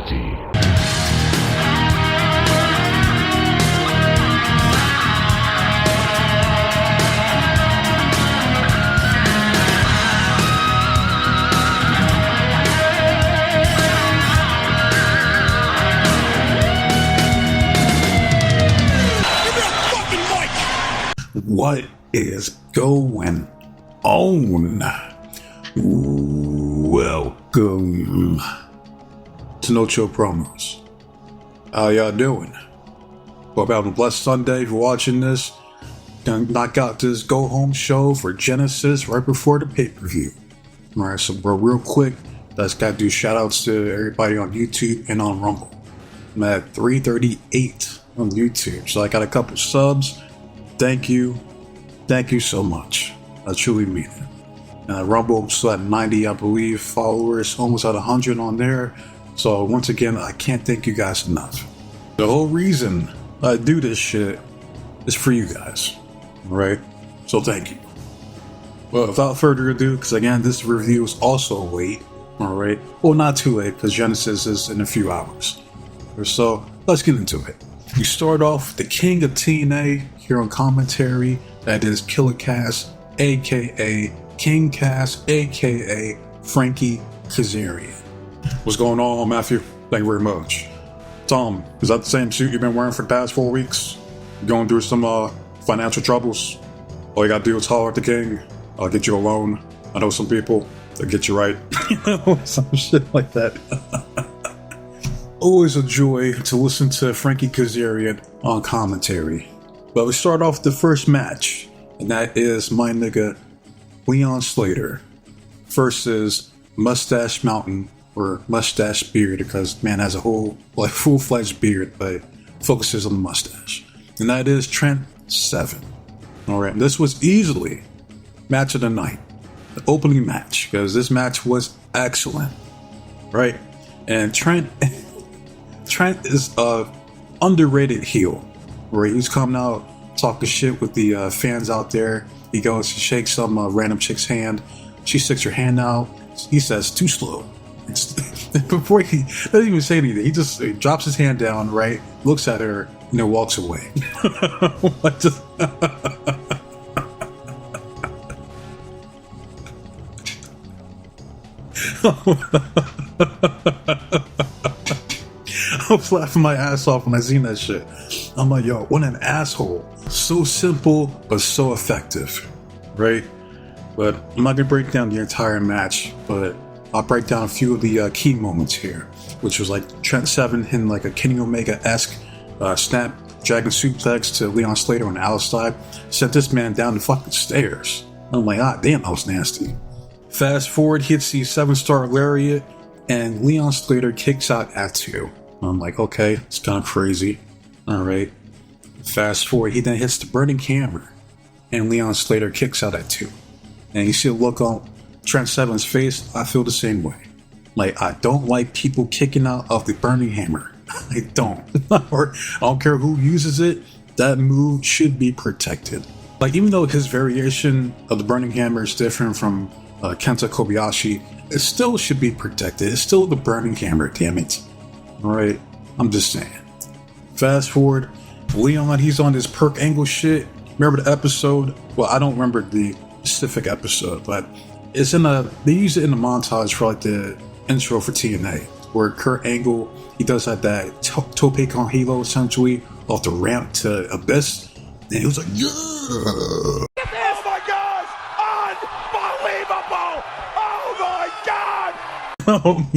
Fatality. What is going on? Welcome to No Chill Promos. How y'all doing? Hope you're having a blessed Sunday for watching this. Gonna knock out this go home show for Genesis right before the pay-per-view. Alright, so bro, real quick, let's gotta do shout outs to everybody on YouTube and on Rumble. I'm at 338 on YouTube, so I got a couple subs. Thank you so much. I truly mean it. Rumble still at 90, I believe, followers, almost at 100 on there. So once again, I can't thank you guys enough. The whole reason I do this shit is for you guys, alright? So thank you. Well, without further ado, because again, this review is also late, alright? Well, not too late, because Genesis is in a few hours. So let's get into it. We start off with the king of TNA here on commentary. That is Killer Cass, aka King Cass, aka Frankie Kazarian. What's going on, Matthew? Thank you very much. Tom, is that the same suit you've been wearing for the past 4 weeks? You going through some financial troubles? All you gotta do is holler at the king. I'll get you a loan. I know some people that get you right. Some shit like that. Always a joy to listen to Frankie Kazarian on commentary. But we start off the first match, and that is my nigga Leon Slater versus Mustache Mountain, or Mustache Beard, because man has a whole full-fledged beard, but focuses on the mustache. And that is Trent Seven. Alright, this was easily match of the night, the opening match, because this match was excellent, right? And Trent is a underrated heel, where he's coming out talking shit with the fans out there. He goes to shake some random chick's hand. She sticks her hand out. He says, "Too slow." Before he doesn't even say anything, he just drops his hand down, right? Looks at her and then walks away. I was laughing my ass off when I seen that shit. I'm like, yo, what an asshole. So simple, but so effective, right? But I'm not gonna break down the entire match, but I'll break down a few of the key moments here, which was like Trent Seven hitting like a Kenny Omega-esque snap dragon suplex to Leon Slater on the outside, sent this man down the fucking stairs. I'm like, ah, damn, that was nasty. Fast forward, hits the 7-star lariat, and Leon Slater kicks out at 2. I'm like, okay, it's kind of crazy. Alright. Fast forward, he then hits the burning hammer, and Leon Slater kicks out at 2. And you see the look on Trent Seven's face. I feel the same way. Like, I don't like people kicking out of the burning hammer. I don't. Or I don't care who uses it, that move should be protected. Like, even though his variation of the burning hammer is different from Kenta Kobayashi, it still should be protected. It's still the burning hammer, damn it. Alright, I'm just saying. Fast forward, Leon, he's on this Perk Angle shit. Remember the episode? Well, I don't remember the specific episode, but it's they use it in the montage for like the intro for TNA, where Kurt Angle, he does like that tope con hilo essentially off the ramp to Abyss, and he was like, yeah! Oh my gosh! Unbelievable! Oh my god!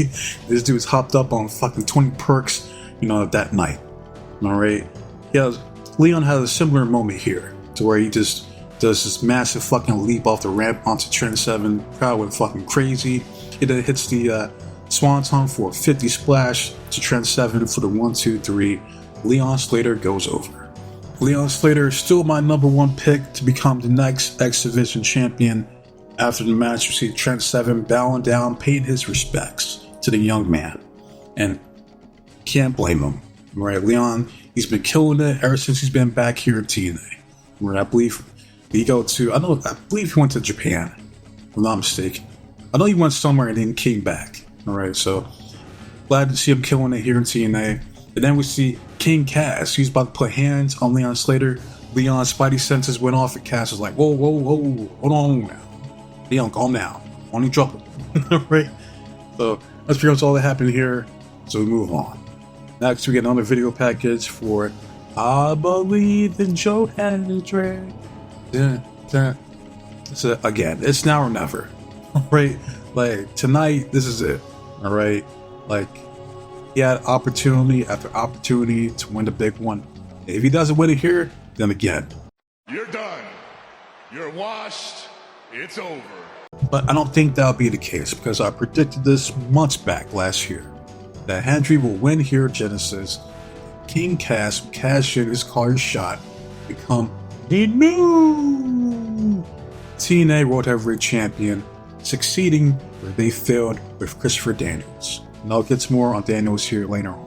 This dude's hopped up on fucking 20 perks, that night. Alright? Yeah, Leon has a similar moment here, to where he just does this massive fucking leap off the ramp onto Trent Seven. Crowd went fucking crazy. He then hits the Swanton for a 50 splash to Trent Seven for the 1-2-3. Leon Slater goes over. Leon Slater is still my number 1 pick to become the next X Division champion. After the match, we see Trent Seven bowing down, paying his respects to the young man. And can't blame him. Right, Leon, he's been killing it ever since he's been back here at TNA. Where I believe he went to Japan, if I'm not mistaken. I know he went somewhere and then came back. Alright, so Glad to see him killing it here in TNA. And then we see King Cass. He's about to put hands on Leon Slater. Leon's spidey senses went off, and Cass was like, whoa, whoa, whoa, hold on now. Leon, calm down. Only trouble. Right? So that's pretty much all that happened here. So we move on. Next, we get another video package for I Believe in Joe Hendrick. So again, it's now or never. Right? Like, tonight, this is it. Alright? Like, he had opportunity after opportunity to win the big one. If he doesn't win it here, then again. You're done. You're washed. It's over. But I don't think that'll be the case, because I predicted this months back last year, that Hendry will win here at Genesis. King Cass will cash in his card shot, become the new TNA World Heavyweight Champion, succeeding where they failed with Christopher Daniels. And I'll get some more on Daniels here later on.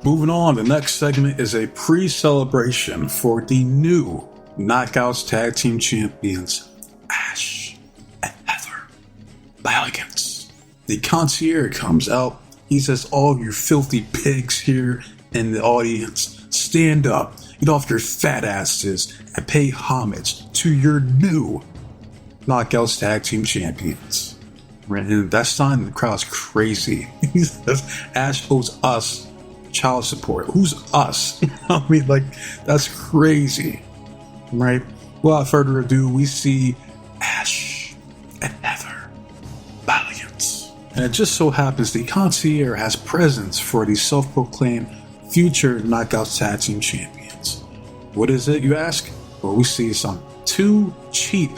Moving on, the next segment is a pre-celebration for the new Knockouts Tag Team Champions, Ash and Heather Balligans. The concierge comes out. He says, all you filthy pigs here in the audience, stand up, get off your fat asses, and pay homage to your new Knockouts Tag Team Champions. And that sign in the crowd's crazy. He says, Ash owes us child support. Who's us? I mean, like, that's crazy. Right? Without further ado, we see Ash and Heather Balligans. And it just so happens the concierge has presents for the self-proclaimed future Knockouts Tag Team Champions. What is it, you ask? Well, we see some two cheap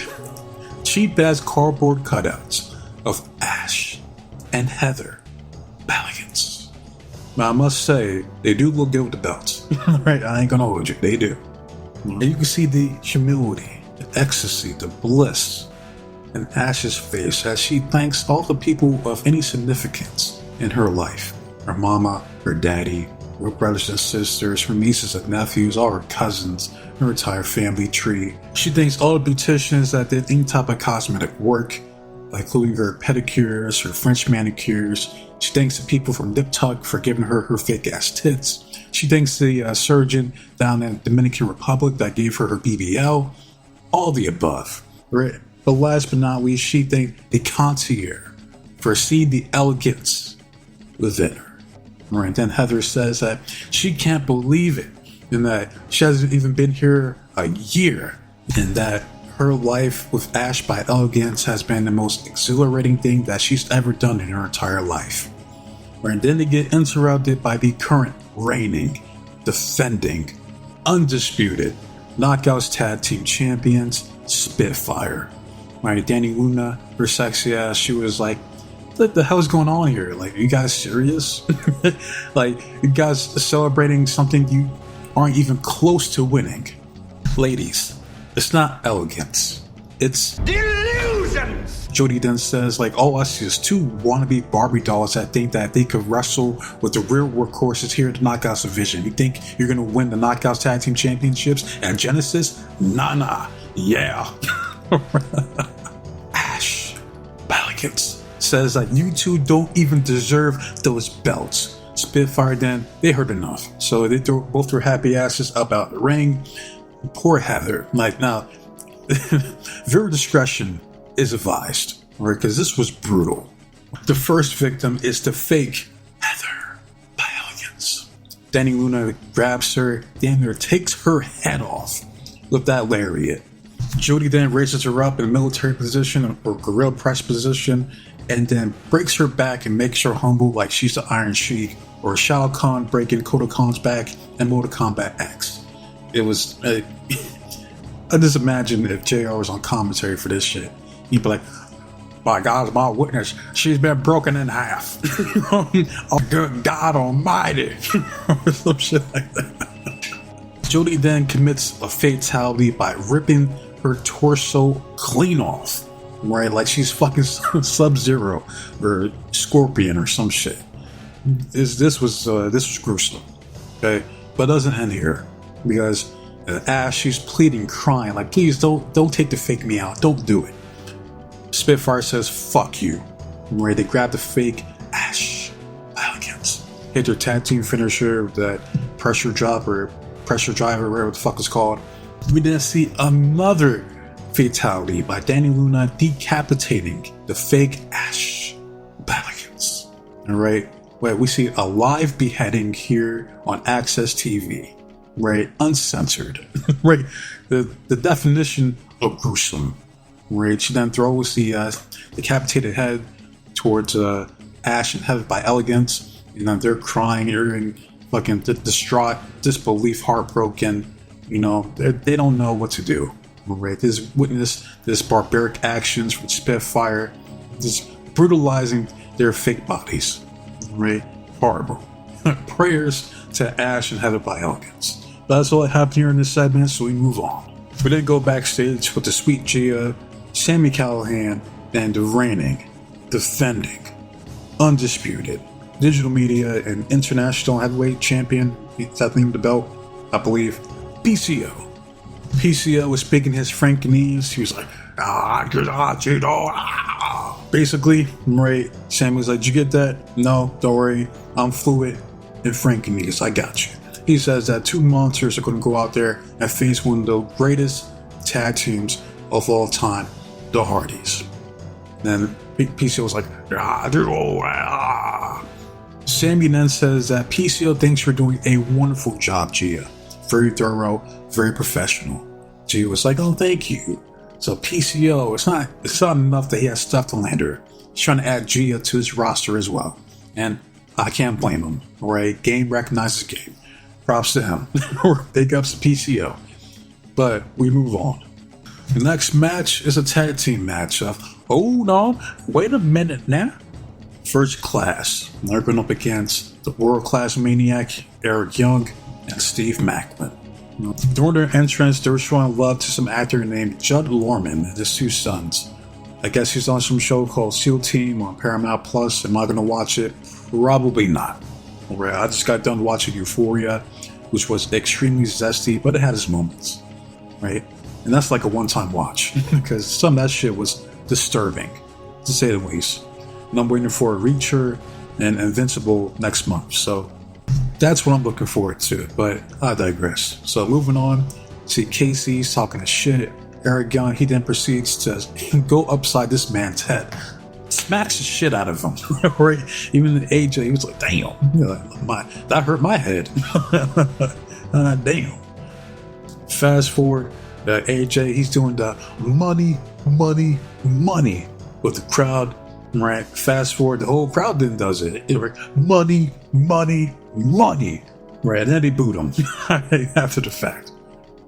ass cardboard cutouts of Ash and Heather Balligans. Now, I must say, they do look good with the belts. Right? I ain't gonna hold you. They do. And you can see the humility, the ecstasy, the bliss in Ash's face as she thanks all the people of any significance in her life. Her mama, her daddy, her brothers and sisters, her nieces and nephews, all her cousins, her entire family tree. She thanks all the beauticians that did any type of cosmetic work, including her pedicures, her French manicures. She thanks the people from Nip Tuck for giving her fake ass tits. She thanks the surgeon down in the Dominican Republic that gave her BBL. All the above. Right? But last but not least, she thanked the concierge for seeing the elegance within her. Right? Then Heather says that she can't believe it, and that she hasn't even been here a year, and that her life with Ash by Elegance has been the most exhilarating thing that she's ever done in her entire life. Right? And then they get interrupted by the current reigning, defending, undisputed Knockouts Tag Team Champions, Spitfire. Right? Danny Luna, her sexy ass, she was like, what the hell's going on here? Like, are you guys serious? Like, you guys celebrating something you aren't even close to winning. Ladies, it's not elegance. It's delusions! Jody then says, like, all I see is two wannabe Barbie dolls that think that they could wrestle with the real workhorses here at the Knockouts division. You think you're gonna win the Knockouts Tag Team Championships at Genesis? Nah. Yeah. Ash Balligans says that you two don't even deserve those belts. Spitfire then, they heard enough. So they both threw happy asses up out the ring. Poor Heather. Like, now, viewer discretion is advised, right? Because this was brutal. The first victim is the fake Heather Balligans. Danny Luna grabs her, damn near takes her head off with that lariat. Jody then raises her up in a military position or gorilla press position, and then breaks her back and makes her humble like she's the Iron Sheik, or Shao Kahn breaking Kodo Khan's back in Mortal Kombat X. It was, I just imagine if JR was on commentary for this shit, he'd be like, by God's my witness, she's been broken in half. Oh, good God almighty. Or some shit like that. Jody then commits a fatality by ripping her torso clean off. Right? Like she's fucking Sub-Zero or Scorpion or some shit. This was gruesome. Okay? But it doesn't end here. Because Ash, she's pleading, crying, like, please don't take the fake me out. Don't do it. Spitfire says, fuck you. Right? They grab the fake Ash Balligans. hit their tag team finisher, that pressure driver, whatever the fuck it's called. We then see another fatality by Danny Luna decapitating the fake Ash Pelicans. Alright, where we see a live beheading here on Access TV. Right, uncensored. Right, the definition of gruesome. Right, she then throws the decapitated head towards Ash and Headed by Elegance, and then they're crying, hearing fucking distraught, disbelief, heartbroken. You know, they don't know what to do. Right, they just witness this barbaric actions from Spitfire, just brutalizing their fake bodies. Right, horrible. Prayers to Ash and Headed by Elegance. But that's all I have here in this segment, so we move on. We then go backstage with the Sweet Gia, Sami Callihan, and the reigning, defending, undisputed digital media and international heavyweight champion. Is that the name of the belt? I believe. PCO. PCO was speaking his Francanese. He was like, basically, right? Sami was like, did you get that? No, don't worry. I'm fluent in Francanese. I got you. He says that two monsters are going to go out there and face one of the greatest tag teams of all time, the Hardys. Then PCO was like, Sami then says that PCO thinks you're doing a wonderful job, Gia. Very thorough, very professional. Gia was like, oh, thank you. So PCO, it's not enough that he has stuff to land her. He's trying to add Gia to his roster as well. And I can't blame him, right? Game recognizes game. Props to him. Big ups to PCO. But we move on. The next match is a tag team match of, hold on, wait a minute now. First Class. They're going up against the World Class Maniac, Eric Young, and Steve Macklin. During their entrance, they were showing love to some actor named Judd Lorman and his two sons. I guess he's on some show called SEAL Team on Paramount Plus. Am I going to watch it? Probably not. Right, I just got done watching Euphoria, which was extremely zesty, but it had its moments, right? And that's like a one-time watch, because some of that shit was disturbing, to say the least. And I'm waiting for Reacher and Invincible next month, so that's what I'm looking forward to, but I digress. So moving on, see Casey's talking to shit. Eric Young, he then proceeds to go upside this man's head. Smacks the shit out of him, right? Even AJ, he was like, damn, that hurt my head. Damn. Fast forward, AJ, he's doing the money with the crowd, right? Fast forward, the whole crowd then does it. It's like, money, right? And then they boot him after the fact,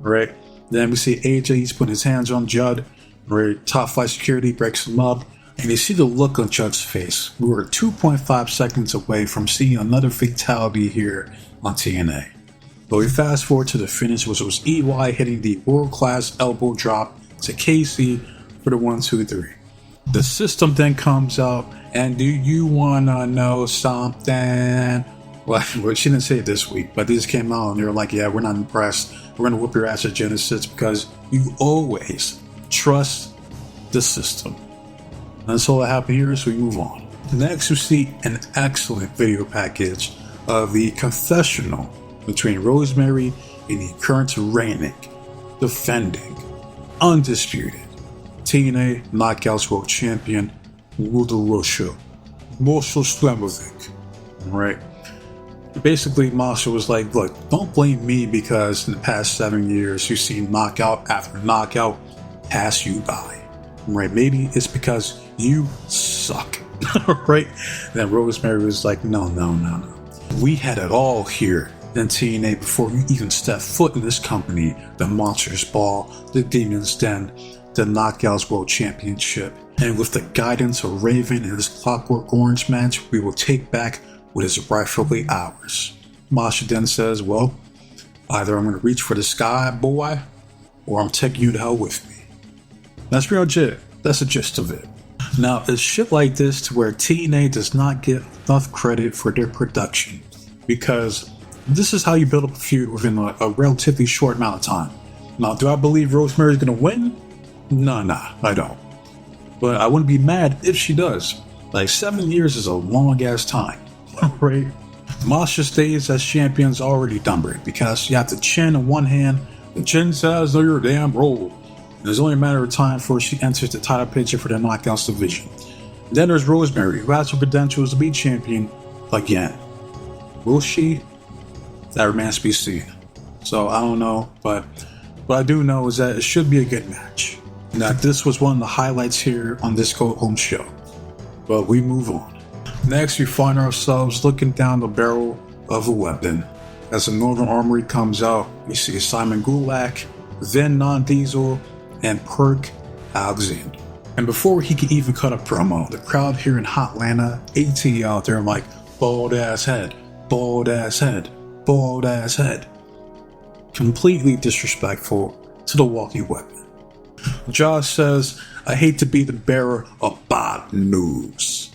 right? Then we see AJ, he's putting his hands on Judd, right? Top flight security breaks him up. And you see the look on Judd's face. We were 2.5 seconds away from seeing another fatality here on TNA. But we fast forward to the finish, which was EY hitting the world-class elbow drop to Casey for the 1-2-3. The system then comes out, and do you wanna know something? Well, she didn't say it this week, but they just came out and they were like, yeah, we're not impressed. We're gonna whoop your ass at Genesis because you always trust the system. That's all that happened here, so we move on. Next, we see an excellent video package of the confessional between Rosemary and the current reigning, defending, undisputed TNA Knockouts World Champion, Włodarusza Slamovic. Right? Basically, Masha was like, look, don't blame me because in the past 7 years, you've seen knockout after knockout pass you by. Right? Maybe it's because you suck. Right? Then Rosemary was like, no. We had it all here in TNA before you even stepped foot in this company. The Monsters Ball, the Demon's Den, the Knockouts World Championship. And with the guidance of Raven and his Clockwork Orange match, we will take back what is rightfully ours. Masha then says, well, either I'm going to reach for the sky, boy, or I'm taking you to hell with me. That's pretty much it. That's the gist of it. Now, it's shit like this to where TNA does not get enough credit for their production, because this is how you build up a feud within a relatively short amount of time. Now, do I believe Rosemary's going to win? Nah, I don't. But I wouldn't be mad if she does. Like, 7 years is a long-ass time, right? Masha's days as champion's already numbered because you have the chin in one hand. The chin says, "Know your damn role." And it's only a matter of time before she enters the title picture for the Knockouts division. Then there's Rosemary, who has the credentials to be champion again. Will she? That remains to be seen. So I don't know, but what I do know is that it should be a good match. And that this was one of the highlights here on this go-home show. But we move on. Next, we find ourselves looking down the barrel of a weapon. As the Northern Armory comes out, we see Simon Gulak, then Non-Diesel, and Perk Alexander. And before he could even cut a promo, the crowd here in Hotlanta, AT out there like, bald ass head, bald ass head, bald ass head. Completely disrespectful to the walkie weapon. Josh says, "I hate to be the bearer of bad news.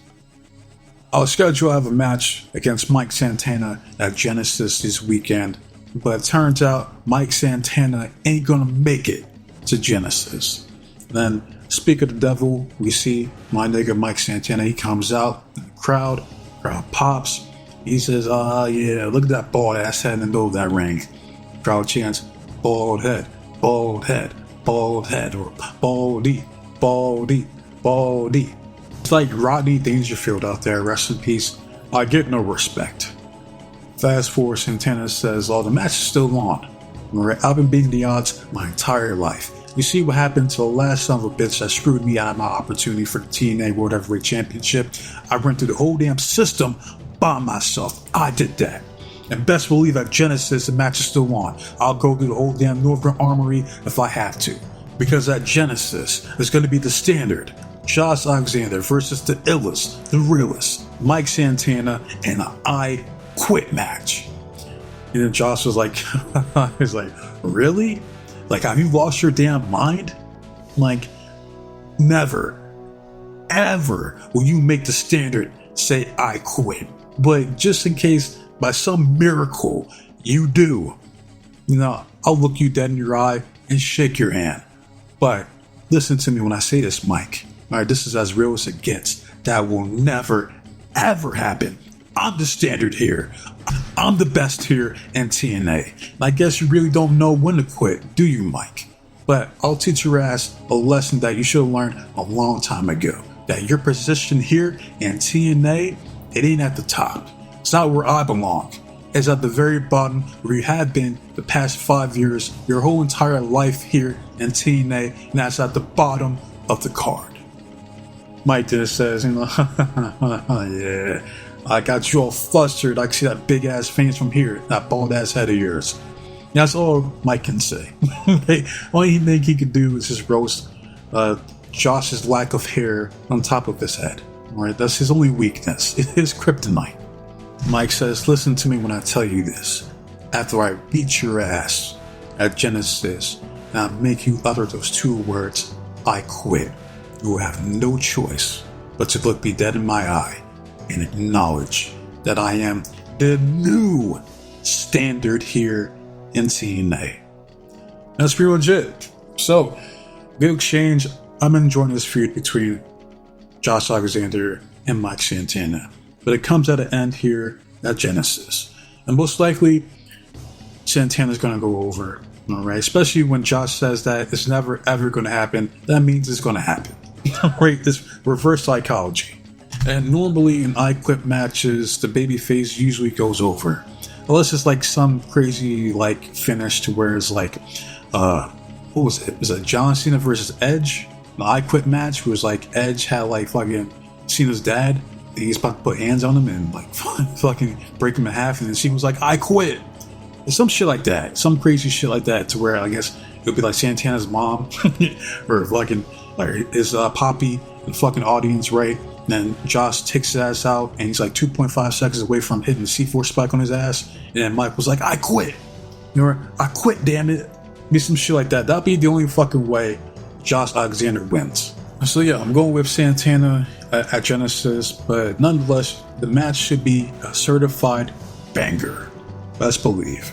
I was scheduled to have a match against Mike Santana at Genesis this weekend, but it turns out Mike Santana ain't gonna make it to Genesis." Then, speak of the devil, we see my nigga Mike Santana. He comes out in the crowd pops. He says, yeah, look at that bald ass head in the middle of that ring. Crowd chants, bald head, bald head, bald head, or baldy, baldy, baldy. It's like Rodney Dangerfield out there, rest in peace. I get no respect. Fast forward, Santana says, the match is still on. I've been beating the odds my entire life. You see what happened to the last son of a bitch that screwed me out of my opportunity for the TNA World Heavyweight Championship. I went through the whole damn system by myself. I did that. And best believe at Genesis, the match is still on. I'll go through the whole damn Northern Armory if I have to. Because at Genesis, it's going to be the standard. Josh Alexander versus the illest, the realest, Mike Santana, in an I Quit match. And then Josh was like, he's like, really? Like, have you lost your damn mind? Like, never, ever will you make the standard say I quit. But just in case, by some miracle, you do, I'll look you dead in your eye and shake your hand. But listen to me when I say this, Mike. All right, this is as real as it gets. That will never, ever happen. I'm the standard here. I'm the best here in TNA. And I guess you really don't know when to quit, do you, Mike? But I'll teach your ass a lesson that you should have learned a long time ago. That your position here in TNA, it ain't at the top. It's not where I belong. It's at the very bottom where you have been the past 5 years, your whole entire life here in TNA, and that's at the bottom of the card. Mike just says, yeah, I got you all flustered. I can see that big ass face from here, that bald ass head of yours. That's all Mike can say. Only thing he could do is just roast Josh's lack of hair on top of his head. All right, that's his only weakness. It is kryptonite. Mike says, listen to me when I tell you this. After I beat your ass at Genesis and I make you utter those 2 words, I quit, you will have no choice but to look me dead in my eye and acknowledge that I am the new standard here in TNA. That's pretty legit. So, good exchange. I'm enjoying this feud between Josh Alexander and Mike Santana. But it comes at an end here at Genesis. And most likely, Santana's going to go over. Alright, especially when Josh says that it's never ever going to happen. That means it's going to happen. Right, this reverse psychology. And normally in I Quit matches, the babyface usually goes over. Unless it's like some crazy like finish to where it's like, what was it? Was it John Cena versus Edge? The I Quit match was like Edge had like fucking Cena's dad. And he's about to put hands on him and like fucking break him in half. And then Cena was like, I quit. Some shit like that. Some crazy shit like that to where I guess it would be like Santana's mom or fucking like his poppy and fucking audience, right? And then Josh takes his ass out and he's like 2.5 seconds away from hitting the C4 spike on his ass. And then Mike was like, I quit. I quit, damn it. Be some shit like that. That'd be the only fucking way Josh Alexander wins. So yeah, I'm going with Santana at Genesis, but nonetheless, the match should be a certified banger. Best believe.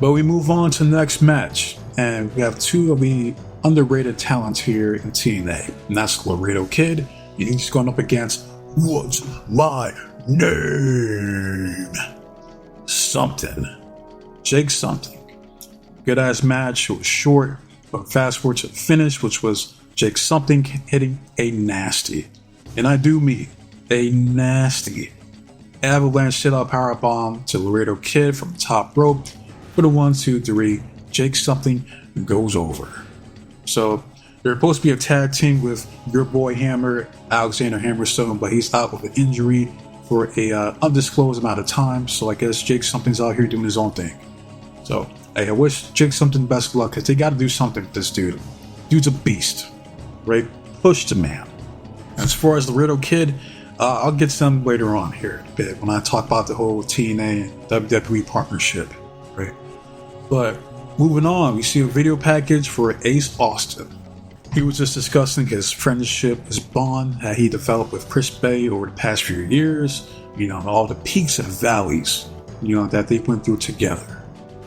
But we move on to the next match, and we have 2 of the underrated talents here in TNA, and that's Laredo Kid, and he's going up against What's My name something. Jake something. Good ass match. It was short, but fast forward to the finish, which was Jake something hitting a nasty, and I do mean a nasty avalanche sit-out powerbomb to Laredo Kid from the top rope for the 1, 2, 3. Jake something goes over. So they're supposed to be a tag team with your boy Hammer, Alexander Hammerstone, but he's out with an injury for a undisclosed amount of time. So I guess Jake something's out here doing his own thing. So hey, I wish Jake something best of luck, because they got to do something with this dude. Dude's a beast, right? Push the man. As far as the Laredo Kid, I'll get some later on here in a bit when I talk about the whole TNA and WWE partnership, right? But moving on, we see a video package for Ace Austin. He was just discussing his friendship, his bond that he developed with Chris Bay over the past few years, all the peaks and valleys, that they went through together.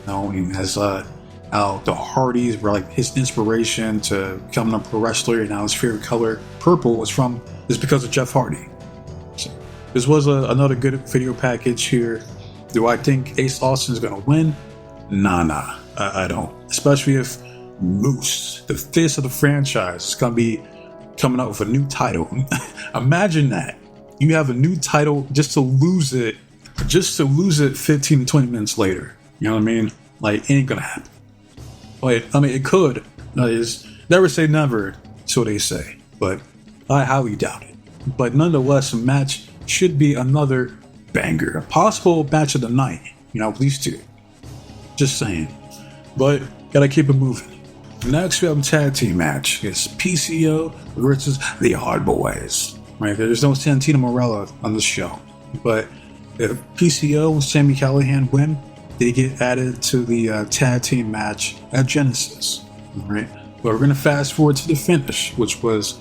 And as how the Hardys were like his inspiration to becoming a pro wrestler, and now his favorite color, purple, is because of Jeff Hardy. So this was another good video package here. Do I think Ace Austin is going to win? Nah, I don't. Especially if Moose, the face of the franchise, is going to be coming out with a new title. Imagine that. You have a new title just to lose it 15 to 20 minutes later. You know what I mean? Like, it ain't going to happen. But, it could. Never say never, so they say. But I highly doubt it. But nonetheless, a match should be another banger. A possible match of the night. At least two. Just saying. But, gotta keep it moving. Next, we have a tag team match. It's PCO versus the Hard Boys. Right? There's no Santino Marella on the show. But if PCO and Sami Callihan win, they get added to the tag team match at Genesis. Right? But we're going to fast forward to the finish, which was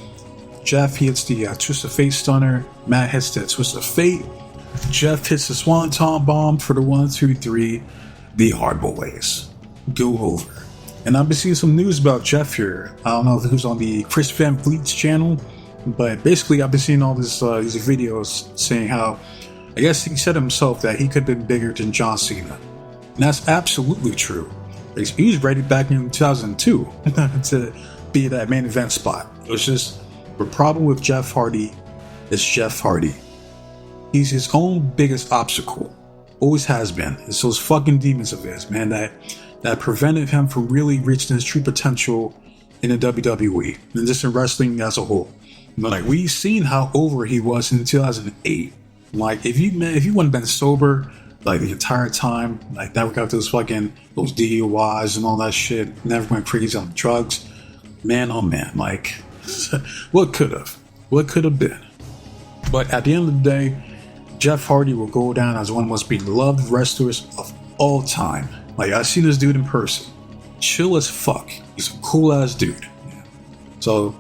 Jeff hits the Twist of Fate Stunner. Matt hits the Twist of Fate. Jeff hits the Swanton Bomb for the 1, 2, 3. The Hard Boys go over. And I've been seeing some news about Jeff here. I don't know if it was on the Chris Van Vliet's channel, but basically I've been seeing all these videos saying how, I guess he said himself that he could have been bigger than John Cena. And that's absolutely true. He was ready back in 2002 to be that main event spot. It was just, the problem with Jeff Hardy is Jeff Hardy. He's his own biggest obstacle. Always has been. It's those fucking demons of his, man, that prevented him from really reaching his true potential in the WWE and just in wrestling as a whole. Like, we've seen how over he was in 2008. Like, if you wouldn't have been sober like the entire time, like never got those DUIs and all that shit, never went crazy on drugs, man, oh man, like, what could have been. But at the end of the day, Jeff Hardy will go down as one of the most beloved wrestlers of all time. Like, I've seen this dude in person. Chill as fuck. He's a cool ass dude. So,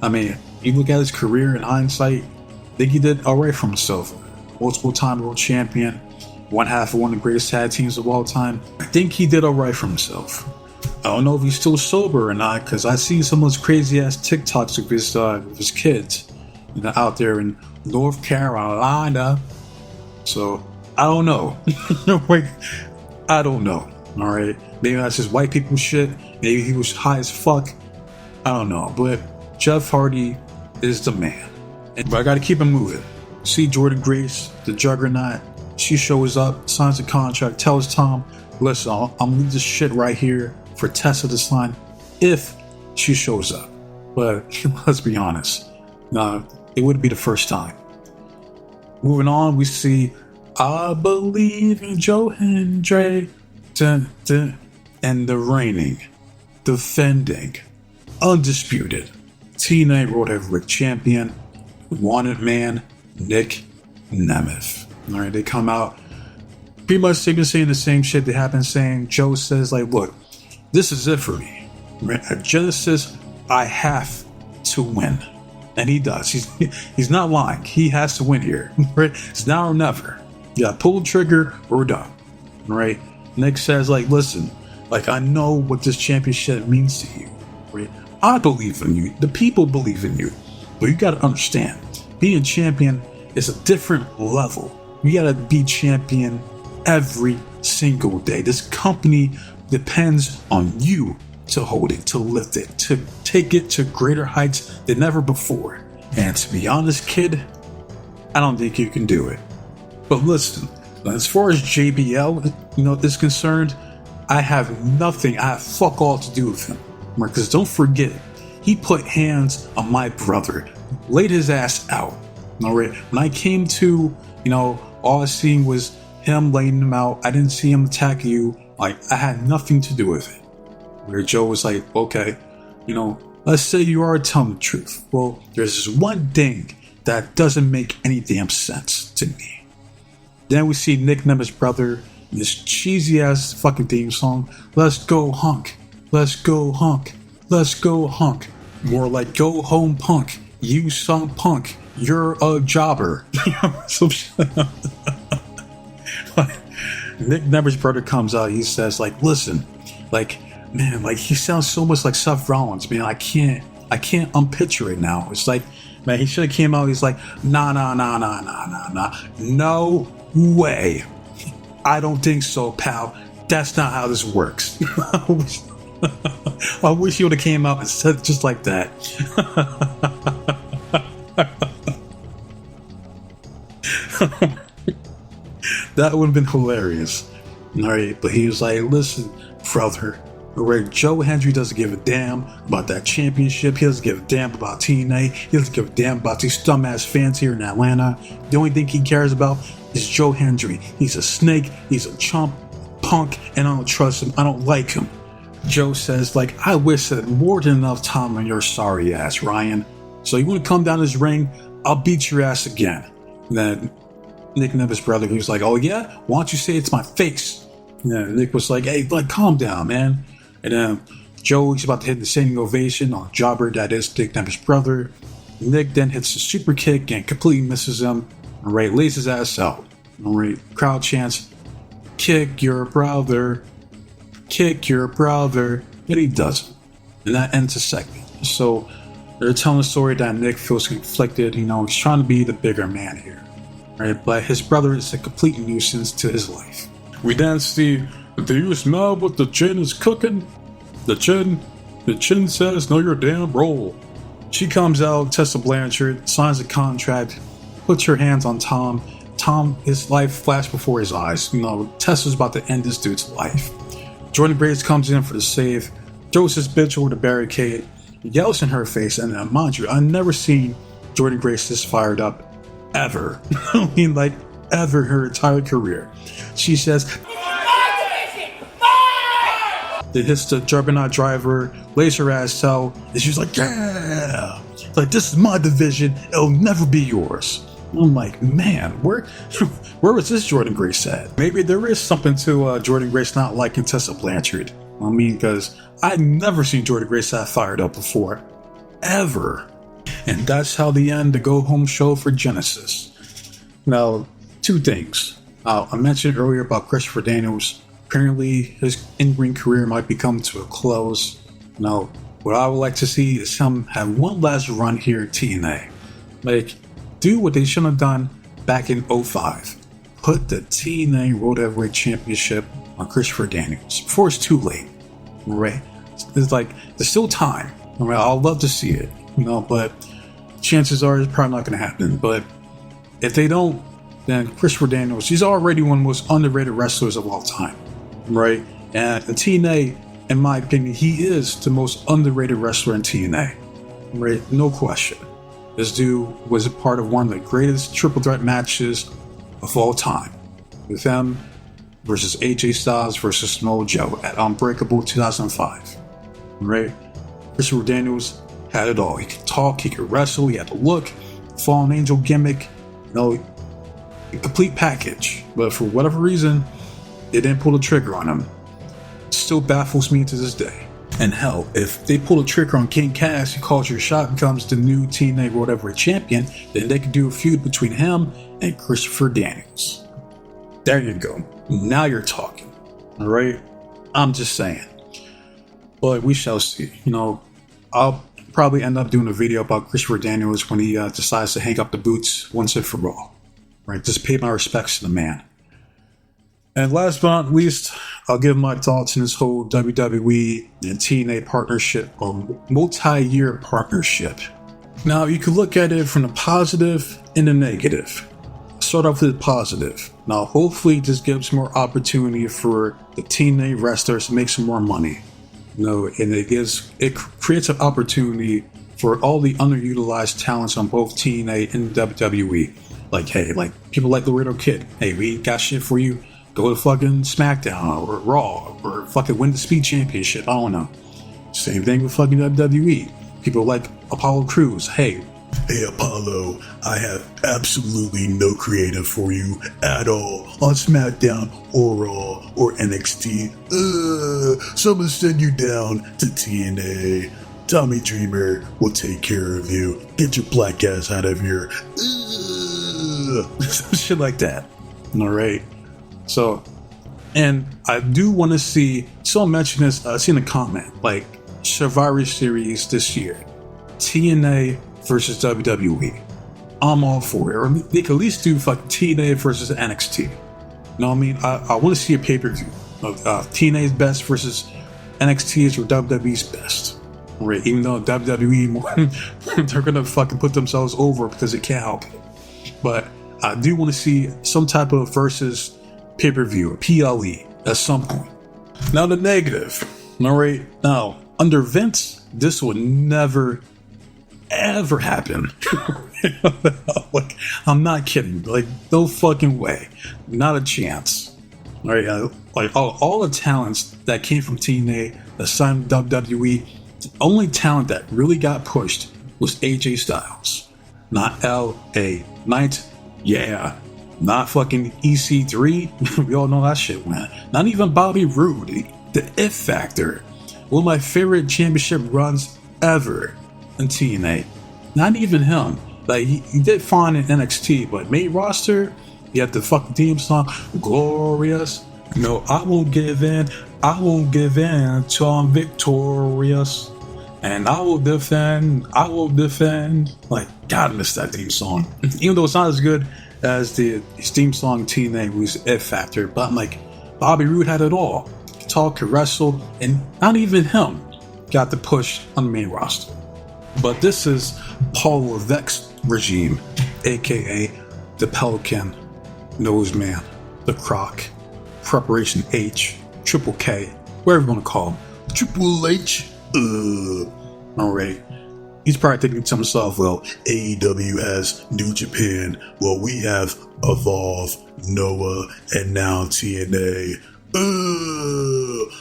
you look at his career in hindsight, I think he did alright for himself. Multiple time world champion, one half of one of the greatest tag teams of all time. I think he did alright for himself. I don't know if he's still sober or not, because I see some of those crazy ass TikToks of his kids out there in North Carolina. So, I don't know. I don't know. Alright? Maybe that's just white people shit. Maybe he was high as fuck. I don't know. But Jeff Hardy is the man. But I gotta keep him moving. See Jordan Grace, the Juggernaut. She shows up, signs a contract, tells Tom, listen, I'm gonna leave this shit right here for Tessa to sign if she shows up. But let's be honest. It wouldn't be the first time. Moving on, we see I Believe in Joe Hendry. And the reigning, defending, undisputed TNA World Heavyweight Champion, Wanted Man, Nick Nemeth. Alright, they come out. Pretty much they've been saying the same shit they have been saying. Joe says, like, look, this is it for me. Right? At Genesis, I have to win. And he does. He's not lying. He has to win here. Right? It's now or never. Yeah, pull the trigger, we're done. Right? Nick says, like, listen, like, I know what this championship means to you. Right? I believe in you. The people believe in you. But you gotta understand, being champion is a different level you gotta be champion every single day. This company depends on you to hold it, to lift it, to take it to greater heights than ever before. And to be honest, kid, I don't think you can do it. But listen, as far as JBL, is concerned, I have fuck all to do with him. Because don't forget, he put hands on my brother, laid his ass out. All right, when I came to, all I seen was him laying him out. I didn't see him attack you. Like, I had nothing to do with it. Where Joe was like, okay, let's say you are telling the truth. Well, there's this one thing that doesn't make any damn sense to me. Then we see Nick Nemeth's brother in this cheesy ass fucking theme song. Let's go hunk. Let's go hunk. Let's go hunk. More like go home punk. You sung punk. You're a jobber. Nick Nemeth's brother comes out. He says, listen, man, he sounds so much like Seth Rollins, man. I can't unpicture it now. It's like, man, he should have came out. He's like, nah. No way. I don't think so, pal. That's not how this works. I wish he would have came out and said just like that. That would have been hilarious. All right, but he was like, listen, brother. Right, Joe Hendry doesn't give a damn about that championship. He doesn't give a damn about TNA. He doesn't give a damn about these dumbass fans here in Atlanta. The only thing he cares about is Joe Hendry. He's a snake. He's a chump, punk, and I don't trust him. I don't like him. Joe says, I wasted more than enough time on your sorry ass, Ryan. So you want to come down this ring? I'll beat your ass again. And then Nick Nemeth's brother, he was like, oh yeah? Why don't you say it's my face? And Nick was like, hey, calm down, man. And then Joe, he's about to hit the standing ovation on Jobber, that is Nick Nemeth's brother. Nick then hits a super kick and completely misses him. All right, lays his ass out. All right, crowd chants, kick your brother, kick your brother. But he doesn't. And that ends the segment. So they're telling a story that Nick feels conflicted. He's trying to be the bigger man here. Right, but his brother is a complete nuisance to his life. We then see, do you smell what the chin is cooking? The chin says, know your damn role. She comes out, Tessa Blanchard, signs a contract, puts her hands on Tom. Tom, his life flashed before his eyes. Tessa's about to end this dude's life. Jordan Grace comes in for the save, throws his bitch over the barricade, yells in her face, and mind you, I've never seen Jordan Grace this fired up. Ever. I mean, ever her entire career. She says, then hits the Juggernaut driver, lays her ass out, and she's like, yeah! This is my division, it'll never be yours. I'm like, man, where was this Jordan Grace at? Maybe there is something to Jordan Grace not liking Tessa Blanchard. I mean, because I've never seen Jordan Grace that fired up before. Ever. And that's how they end the go-home show for Genesis. Now, two things. I mentioned earlier about Christopher Daniels. Apparently, his in-ring career might be coming to a close. Now, what I would like to see is him have one last run here at TNA. Do what they should have done back in 05. Put the TNA World Heavyweight Championship on Christopher Daniels before it's too late. Right? It's there's still time. I'd love to see it. But chances are it's probably not going to happen. But if they don't, then Christopher Daniels, he's already one of the most underrated wrestlers of all time, right? And in TNA, in my opinion, he is the most underrated wrestler in TNA, right? No question. This dude was a part of one of the greatest triple threat matches of all time, with him versus AJ Styles versus Samoa Joe at Unbreakable 2005, right? Christopher Daniels had it all. He could talk, he could wrestle, he had the look, fallen angel gimmick, a complete package. But for whatever reason, they didn't pull the trigger on him. It still baffles me to this day. And hell, if they pull the trigger on King Cass, who calls your shot and becomes the new TNA World Heavyweight Champion, then they could do a feud between him and Christopher Daniels. There you go. Now you're talking. Alright? I'm just saying. But we shall see. I'll probably end up doing a video about Christopher Daniels when he decides to hang up the boots once and for all. right? Just pay my respects to the man. And last but not least, I'll give my thoughts on this whole WWE and TNA partnership, or multi-year partnership. Now, you can look at it from the positive and the negative. Start off with the positive. Now, hopefully this gives more opportunity for the TNA wrestlers to make some more money. And it creates an opportunity for all the underutilized talents on both TNA and WWE. Like, hey, like people like Laredo Kid. Hey, we got shit for you. Go to fucking SmackDown or Raw or fucking win the Speed Championship. I don't know. Same thing with fucking WWE. People like Apollo Crews. Hey, Apollo, I have absolutely no creative for you at all on SmackDown or Raw or NXT. So I'm gonna send you down to TNA. Tommy Dreamer will take care of you. Get your black ass out of here. Shit like that. All right. So, and I do want to see, someone mentioned this, I seen a comment, like Survivor Series this year, TNA versus WWE. I'm all for it. Or they could at least do fucking TNA versus NXT. You know what I mean? I want to see a pay-per-view of TNA's best versus NXT's or WWE's best. Right? Even though WWE, they're going to fucking put themselves over because they can't help it. But I do want to see some type of versus pay-per-view, PLE, at some point. Now the negative. All right. Now, under Vince, this would never, ever happen. Like, I'm not kidding. Like, no fucking way. Not a chance. All right. Like, all the talents that came from TNA that signed WWE, the only talent that really got pushed was AJ Styles. Not LA Knight. Yeah. Not fucking EC3. We all know that shit went. Not even Bobby Roode. The If Factor. One of my favorite championship runs ever in TNA. Not even him. Like, he did fine in NXT, but main roster, you have the fucking theme song, Glorious. No, I won't give in. I won't give in till I'm victorious. And I will defend. I will defend. Like, God, I miss that theme song. Even though it's not as good as the theme song TNA was If Factor, but I'm like, Bobby Roode had it all. Could talk, could wrestle, and not even him got the push on the main roster. But this is Paul Levesque's regime, aka the Pelican, Noseman, the Croc, Preparation H, Triple K, whatever you want to call him. Triple H. Alright. He's probably thinking to himself, well, AEW has New Japan. Well, we have Evolve, Noah, and now TNA.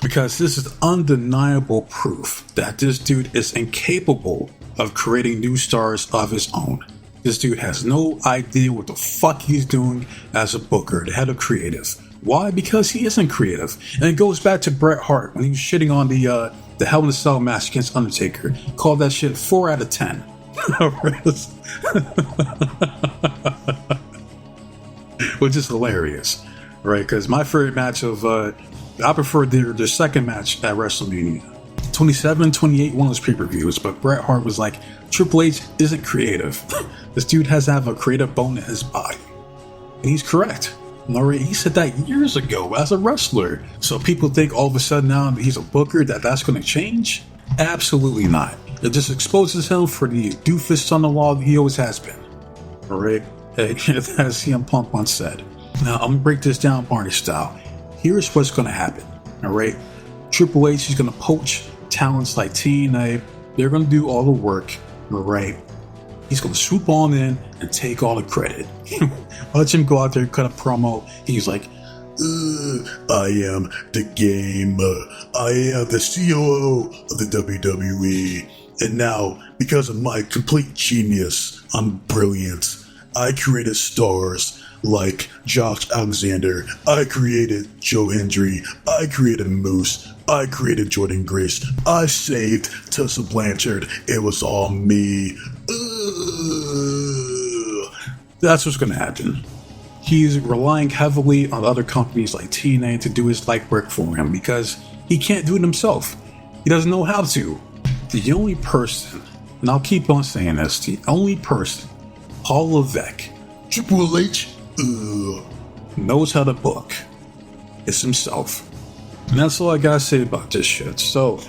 Because this is undeniable proof that this dude is incapable of creating new stars of his own. This dude has no idea what the fuck he's doing as a booker, the head of creative. Why? Because he isn't creative. And it goes back to Bret Hart when he was shitting on the Hell in a Cell match against Undertaker. Called that shit 4 out of 10. Which is hilarious. Right? Because my favorite match of, I prefer their second match at WrestleMania. 27, 28, one of those pay-per-views. But Bret Hart was like, Triple H isn't creative. This dude has to have a creative bone in his body. And he's correct. Already, he said that years ago as a wrestler. So people think all of a sudden now that he's a booker that's going to change? Absolutely not. It just exposes him for the doofus on the wall that he always has been. Alright? As CM Punk once said. Now, I'm going to break this down Barney style. Here's what's going to happen. Alright? Triple H is going to poach talents like TNA. They're going to do all the work. Alright? He's going to swoop on in and take all the credit. Watch him go out there and cut a promo. He's like, I am the game. I am the COO of the WWE. And now, because of my complete genius, I'm brilliant. I created stars like Josh Alexander. I created Joe Hendry. I created Moose. I created Jordan Grace. I saved Tessa Blanchard. It was all me. That's what's going to happen. He's relying heavily on other companies like TNA to do his light work for him because he can't do it himself. He doesn't know how to. The only person, and I'll keep on saying this, the only person, Paul Levesque, Triple H, knows how to book. It's himself. And that's all I gotta say about this shit. So,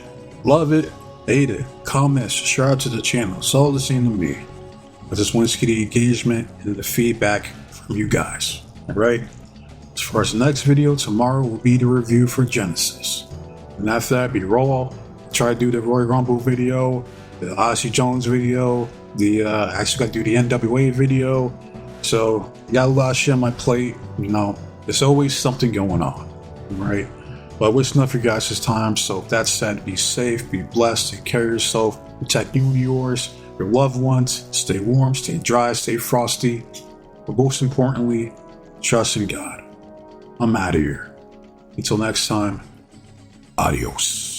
love it, hate it, comments, shout out to the channel. It's all the same to me. I just want to see the engagement and the feedback from you guys. Alright? As far as the next video, tomorrow will be the review for Genesis. And after that, be Raw. Try to do the Royal Rumble video, the Odyssey Jones video, actually got to do the NWA video. So, got a lot of shit on my plate. You know, there's always something going on. Right? But I wish enough for you guys this time. So, with that said, be safe, be blessed, take care of yourself, protect you and yours, your loved ones, stay warm, stay dry, stay frosty. But most importantly, trust in God. I'm out of here. Until next time, adios.